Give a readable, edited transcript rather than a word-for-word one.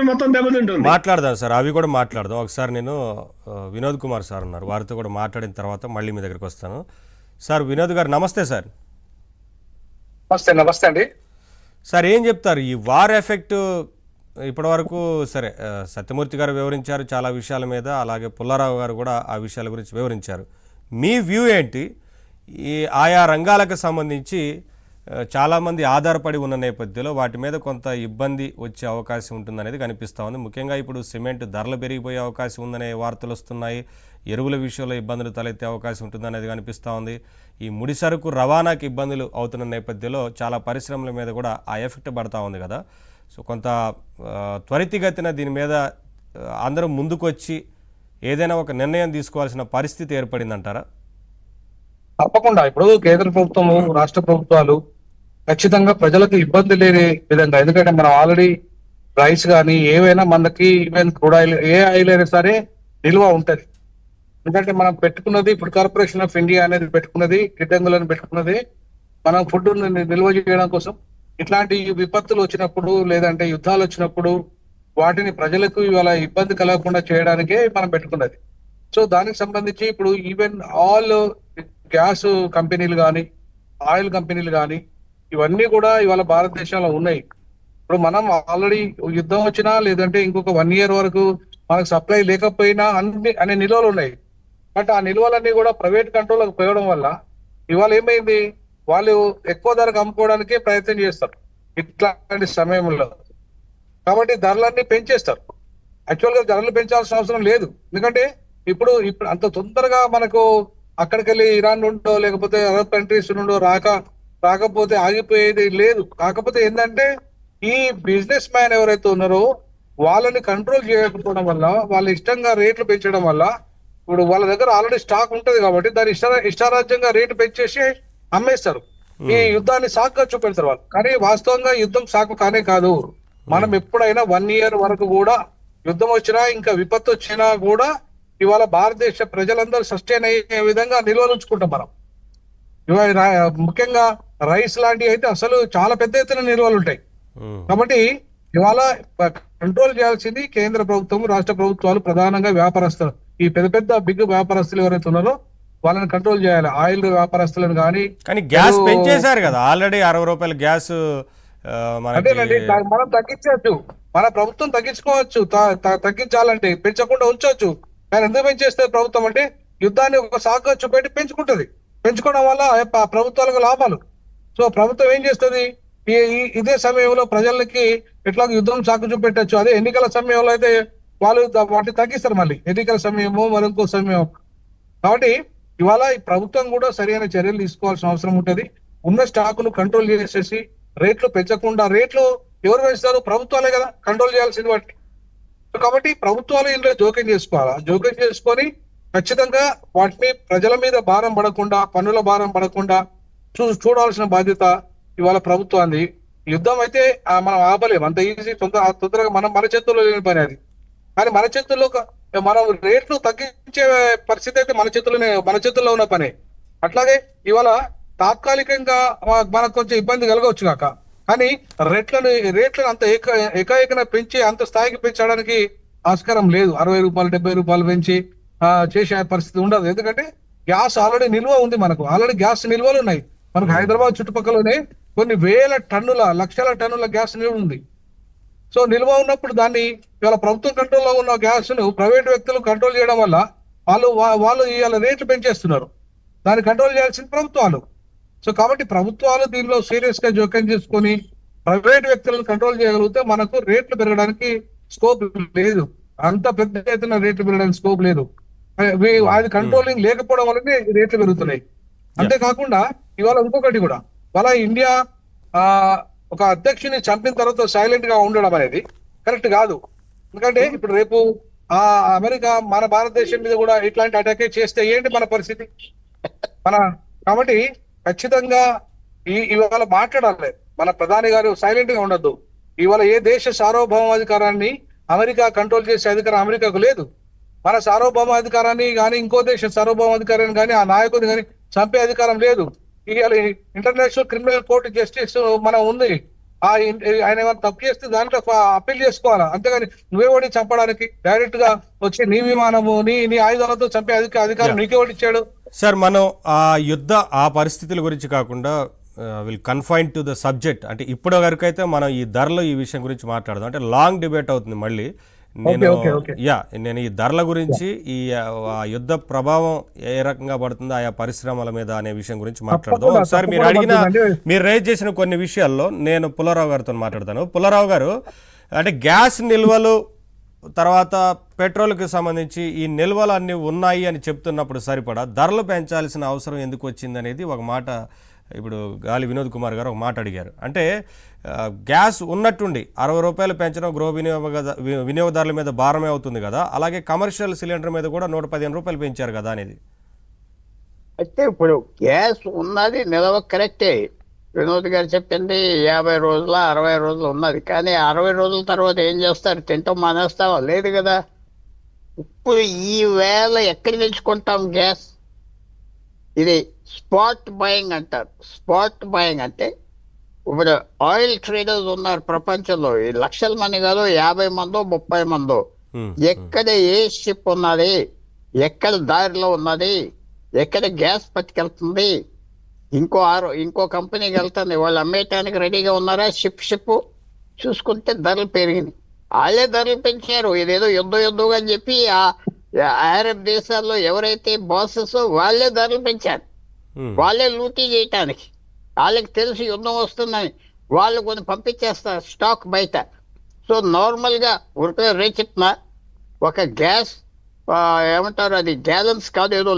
మొత్తం దెబ్బతింటుంది. మాట్లాడదాం సార్, అవి కూడా మాట్లాడదాం. ఒకసారి నేను వినోద్ కుమార్ సార్ ఉన్నారు, వారితో కూడా మాట్లాడిన తర్వాత మళ్ళీ మీ దగ్గరికి వస్తాను. సార్ వినోద్ గారు నమస్తే సార్. నమస్తే. నమస్తే అండి సార్. ఏం చెప్తారు ఈ వార్ ఎఫెక్ట్ ఇప్పటివరకు? సరే, సత్యమూర్తి గారు వివరించారు చాలా విషయాల మీద, అలాగే పుల్లారావు గారు కూడా ఆ విషయాల గురించి వివరించారు. మీ వ్యూ ఏంటి? ఈ ఆయా రంగాలకు సంబంధించి చాలామంది ఆధారపడి ఉన్న నేపథ్యంలో వాటి మీద కొంత ఇబ్బంది వచ్చే అవకాశం ఉంటుందనేది కనిపిస్తూ ఉంది. ముఖ్యంగా ఇప్పుడు సిమెంట్ ధరలు పెరిగిపోయే అవకాశం ఉందనే వార్తలు వస్తున్నాయి. ఎరువుల విషయంలో ఇబ్బందులు తలెత్తే అవకాశం ఉంటుందనేది కనిపిస్తూ ఉంది. ఈ ముడి సరుకు రవాణాకి ఇబ్బందులు అవుతున్న నేపథ్యంలో చాలా పరిశ్రమల మీద కూడా ఆ ఎఫెక్ట్ పడతా ఉంది కదా. సో కొంత త్వరితగతిన దీని మీద అందరూ ముందుకొచ్చి ఏదైనా ఒక నిర్ణయం తీసుకోవాల్సిన పరిస్థితి ఏర్పడిందంటారా? తప్పకుండా. ఇప్పుడు కేంద్ర ప్రభుత్వము, రాష్ట్ర ప్రభుత్వాలు ఖచ్చితంగా ప్రజలకు ఇబ్బంది లేని విధంగా, ఎందుకంటే మనం ఆల్రెడీ రైస్ కానీ ఏవైనా మనకి ఈవెన్ క్రూడ్ ఆయిల్, ఏ ఆయిల్ అయినా సరే నిల్వ ఉంటది. ఎందుకంటే మనం పెట్టుకున్నది ఫుడ్ కార్పొరేషన్ ఆఫ్ ఇండియా అనేది పెట్టుకున్నది, గిడ్డంగులను పెట్టుకున్నది మనం ఫుడ్ నిల్వ చేయడం కోసం. ఇట్లాంటి విపత్తులు వచ్చినప్పుడు లేదంటే యుద్ధాలు వచ్చినప్పుడు వాటిని ప్రజలకు ఇవాళ ఇబ్బంది కలగకుండా చేయడానికే మనం పెట్టుకున్నది. సో దానికి సంబంధించి ఇప్పుడు ఈవెన్ ఆల్ గ్యాస్ కంపెనీలు కానీ, ఆయిల్ కంపెనీలు కానీ ఇవన్నీ కూడా ఇవాళ భారతదేశంలో ఉన్నాయి. ఇప్పుడు మనం ఆల్రెడీ యుద్ధం వచ్చినా లేదంటే ఇంకొక 1 year వరకు మనకు సప్లై లేకపోయినా అనే నిల్వలు ఉన్నాయి. బట్ ఆ నిల్వలన్నీ కూడా ప్రైవేట్ కంట్రోల్కి పోయడం వల్ల ఇవాళ ఏమైంది, వాళ్ళు ఎక్కువ ధరకు అమ్ముకోవడానికే ప్రయత్నం చేస్తారు ఇట్లాంటి సమయంలో. కాబట్టి ధరలన్నీ పెంచేస్తారు. యాక్చువల్ గా ధరలు పెంచాల్సిన అవసరం లేదు. ఎందుకంటే ఇప్పుడు అంత తొందరగా మనకు అక్కడికి వెళ్ళి ఇరాన్ నుండో లేకపోతే అరబ్ కంట్రీస్ నుండో రాకపోతే ఆగిపోయేది లేదు. కాకపోతే ఏంటంటే ఈ బిజినెస్ మ్యాన్ ఎవరైతే ఉన్నారో వాళ్ళని కంట్రోల్ చేయకపోవడం వల్ల, వాళ్ళ ఇష్టంగా రేట్లు పెంచడం వల్ల, ఇప్పుడు వాళ్ళ దగ్గర ఆల్రెడీ స్టాక్ ఉంటది కాబట్టి దాని ఇష్టారాజ్యంగా రేటు పెంచేసి అమ్మేస్తారు. ఈ యుద్ధాన్ని సాకుగా చూపెడతారు వాళ్ళు. కానీ వాస్తవంగా యుద్ధం సాకు కానే కాదు. మనం ఎప్పుడైనా 1 year వరకు కూడా యుద్ధం వచ్చినా ఇంకా విపత్తు వచ్చినా కూడా ఇవాళ భారతదేశ ప్రజలందరూ సస్టైన్ అయ్యే విధంగా నిల్వలు ఉంచుకుంటాం మనం. ఇవాళ ముఖ్యంగా రైస్ లాంటివి అయితే అసలు చాలా పెద్ద ఎత్తున నిల్వలు ఉంటాయి. కాబట్టి ఇవాళ కంట్రోల్ చేయాల్సింది కేంద్ర ప్రభుత్వం, రాష్ట్ర ప్రభుత్వాలు, ప్రధానంగా వ్యాపారస్తులు. ఈ పెద్ద పెద్ద బిగ్ వ్యాపారస్తులు ఎవరైతే ఉన్నారో వాళ్ళని కంట్రోల్ చేయాలి. ఆయిల్ వ్యాపారస్తులను కానీ గ్యాస్ పెంచేశారు కదా ఆల్రెడీ. 60 రూపాయల గ్యాస్ అదేనండి, మనం తగ్గించవచ్చు. మన ప్రభుత్వం తగ్గించుకోవచ్చు. తగ్గించాలంటే పెంచకుండా ఉంచవచ్చు. కానీ ఎందుకు పెంచేస్తే ప్రభుత్వం అంటే యుద్ధాన్ని ఒక సాకుగా చూపెట్టి పెంచుకుంటది. పెంచుకోవడం వల్ల ప్రభుత్వాలకు లాభాలు. సో ప్రభుత్వం ఏం చేస్తుంది, ఇదే సమయంలో ప్రజలకి ఎట్లా యుద్ధం సాకు చూపెట్టచ్చు. అదే ఎన్నికల సమయంలో అయితే వాళ్ళు వాటిని తగ్గిస్తారు. మళ్ళీ ఎన్నికల సమయము మరొక సమయం. కాబట్టి ఇవాళ ఈ ప్రభుత్వం కూడా సరైన చర్యలు తీసుకోవాల్సిన అవసరం ఉంటుంది. ఉన్న స్టాకును కంట్రోల్ చేసేసి రేట్లు పెంచకుండా, రేట్లు ఎవరు పెంచుతారు? ప్రభుత్వాలే కదా కంట్రోల్ చేయాల్సింది వాటిని. కాబట్టి ప్రభుత్వాలు ఇందులో జోక్యం చేసుకోవాలా. జోక్యం చేసుకొని ఖచ్చితంగా వాటిని ప్రజల మీద భారం పడకుండా, పన్నుల భారం పడకుండా చూడాల్సిన బాధ్యత ఇవాళ ప్రభుత్వాన్ని. యుద్ధం అయితే మనం ఆపలేము అంత ఈజీ, తొందరగా మన చేతుల్లో లేని పని అది. కానీ మన చేతుల్లో మనం రేట్లు తగ్గించే పరిస్థితి అయితే మన చేతుల్లో ఉన్న పని. అట్లాగే ఇవాళ తాత్కాలికంగా మనకు కొంచెం ఇబ్బంది కలగవచ్చు కాక, కానీ రేట్లను అంత ఏకాఏకన పెంచి అంత స్థాయికి పెంచడానికి ఆస్కారం లేదు. 60 రూపాయలు 70 రూపాయలు పెంచి చేసే పరిస్థితి ఉండదు. ఎందుకంటే గ్యాస్ ఆల్రెడీ నిల్వ ఉంది. మనకు ఆల్రెడీ గ్యాస్ నిల్వలు ఉన్నాయి. మనకు హైదరాబాద్ చుట్టుపక్కలనే కొన్ని వేల టన్నుల, లక్షల టన్నుల గ్యాస్ నిల్వ ఉంది. సో నిల్వ ఉన్నప్పుడు దాన్ని ఇవాళ ప్రభుత్వం కంట్రోల్లో ఉన్న గ్యాస్ ను ప్రైవేట్ వ్యక్తులు కంట్రోల్ చేయడం వల్ల వాళ్ళు ఇవాళ రేట్లు పెంచేస్తున్నారు. దాన్ని కంట్రోల్ చేయాల్సిన ప్రభుత్వాలు. సో కాబట్టి ప్రభుత్వాలు దీనిలో సీరియస్ గా జోక్యం చేసుకొని ప్రైవేట్ వ్యక్తులను కంట్రోల్ చేయగలిగితే మనకు రేట్లు పెరగడానికి స్కోప్ లేదు. అంత పెద్ద ఎత్తున రేట్లు పెరగడానికి స్కోప్ లేదు. అది కంట్రోలింగ్ లేకపోవడం వల్లనే రేట్లు పెరుగుతున్నాయి. అంతేకాకుండా ఇవాళ ఇంకొకటి కూడా, ఇవాళ ఇండియా ఒక అధ్యక్షుని చంపిన తర్వాత సైలెంట్ గా ఉండడం అనేది కరెక్ట్ కాదు. ఎందుకంటే ఇప్పుడు రేపు అమెరికా మన భారతదేశం మీద కూడా ఇట్లాంటి అటాక్ చేస్తే ఏంటి మన పరిస్థితి? కాబట్టి ఖచ్చితంగా ఇవాళ మాట్లాడాలి. మన ప్రధాని గారు సైలెంట్ గా ఉండద్దు. ఇవాళ ఏ దేశ సార్వభౌమాధికారాన్ని అమెరికా కంట్రోల్ చేసే అధికారం అమెరికాకు లేదు. మన సార్వభౌమాధికారాన్ని కానీ ఇంకో దేశ సార్వభౌమాధికారాన్ని కానీ ఆ నాయకుడిని కానీ చంపే అధికారం లేదు. ఇవాళ ఇంటర్నేషనల్ క్రిమినల్ కోర్టు జస్టిస్ మనం ఉంది. ఆయన ఏమైనా తప్పు చేస్తే దాంట్లో అప్పీల్ చేసుకోవాలా, అంతేగాని నువ్వే చంపడానికి డైరెక్ట్ గా వచ్చి నీ విమానము నీ ఆయుధాలతో చంపే అధికారం నీకే ఇచ్చాడు. సార్, మనం ఆ పరిస్థితుల గురించి కాకుండా will confine to the subject. అంటే ఇప్పుడు వరకైతే మనం ఈ ధరలు ఈ విషయం గురించి మాట్లాడదాం. అంటే లాంగ్ డిబేట్ అవుతుంది మళ్ళీ. నేను ఈ ధరల గురించి ఈ యుద్ధ ప్రభావం ఏ రకంగా పడుతుందో ఆయా పరిశ్రమల మీద అనే విషయం గురించి మాట్లాడదాం. ఒకసారి మీరు రైజ్ చేసిన కొన్ని విషయాల్లో నేను పుల్లారావు గారితో మాట్లాడతాను. పుల్లారావు గారు, అంటే గ్యాస్ నిల్వలు తర్వాత పెట్రోల్కి సంబంధించి ఈ నిల్వలు అన్నీ ఉన్నాయి అని చెప్తున్నప్పుడు సరిపడా ధరలు పెంచాల్సిన అవసరం ఎందుకు వచ్చింది అనేది ఒక మాట ఇప్పుడు గాలి వినోద్ కుమార్ గారు ఒక మాట అడిగారు. అంటే గ్యాస్ ఉన్నట్టుండి 60 రూపాయలు పెంచడం గృహ వినియోగదారుల మీద భారమే అవుతుంది కదా, అలాగే కమర్షియల్ సిలిండర్ మీద కూడా 115 రూపాయలు పెంచారు కదా అనేది. అయితే ఇప్పుడు గ్యాస్ ఉన్నది నిలవ కరెక్టే, వినోద్ గారు చెప్పింది 50 రోజుల 60 రోజులు ఉన్నది. కానీ 60 రోజుల తర్వాత ఏం చేస్తారు? తింటాం మానేస్తావా? లేదు కదా. ఇప్పుడు ఈ వేళ ఎక్కడి తెచ్చుకుంటాం గ్యాస్? ఇది స్పాట్ బయింగ్ అంటారు. స్పాట్ బయింగ్ అంటే ఇప్పుడు ఆయిల్ ట్రేడర్స్ ఉన్నారు ప్రపంచంలో, ఈ లక్షల మంది కాదు, 50 మందో 30 మందో. ఎక్కడ ఏ షిప్ ఉన్నది, ఎక్కడ దారిలో ఉన్నది, ఎక్కడ గ్యాస్ పట్టుకెళ్తుంది, ఇంకో కంపెనీకి వెళ్తుంది, వాళ్ళు అమ్మేయటానికి రెడీగా ఉన్నారా? షిప్ చూసుకుంటే ధరలు పెరిగినాయి. వాళ్ళే ధరలు పెంచారు. ఇదేదో యుద్ధంగా అని చెప్పి ఆ అరబ్ దేశాల్లో ఎవరైతే బాసెస్ వాళ్ళే ధరలు పెంచారు. వాళ్ళే లూటీ చేయటానికి. వాళ్ళకి తెలిసి యుద్ధం వస్తుందని వాళ్ళు కొన్ని పంపించేస్తారు స్టాక్ బయట. సో నార్మల్గా రేట్ చెప్తున్నా, ఒక గ్యాస్ ఏమంటారు, అది గ్యాలన్స్ కాదు, ఏదో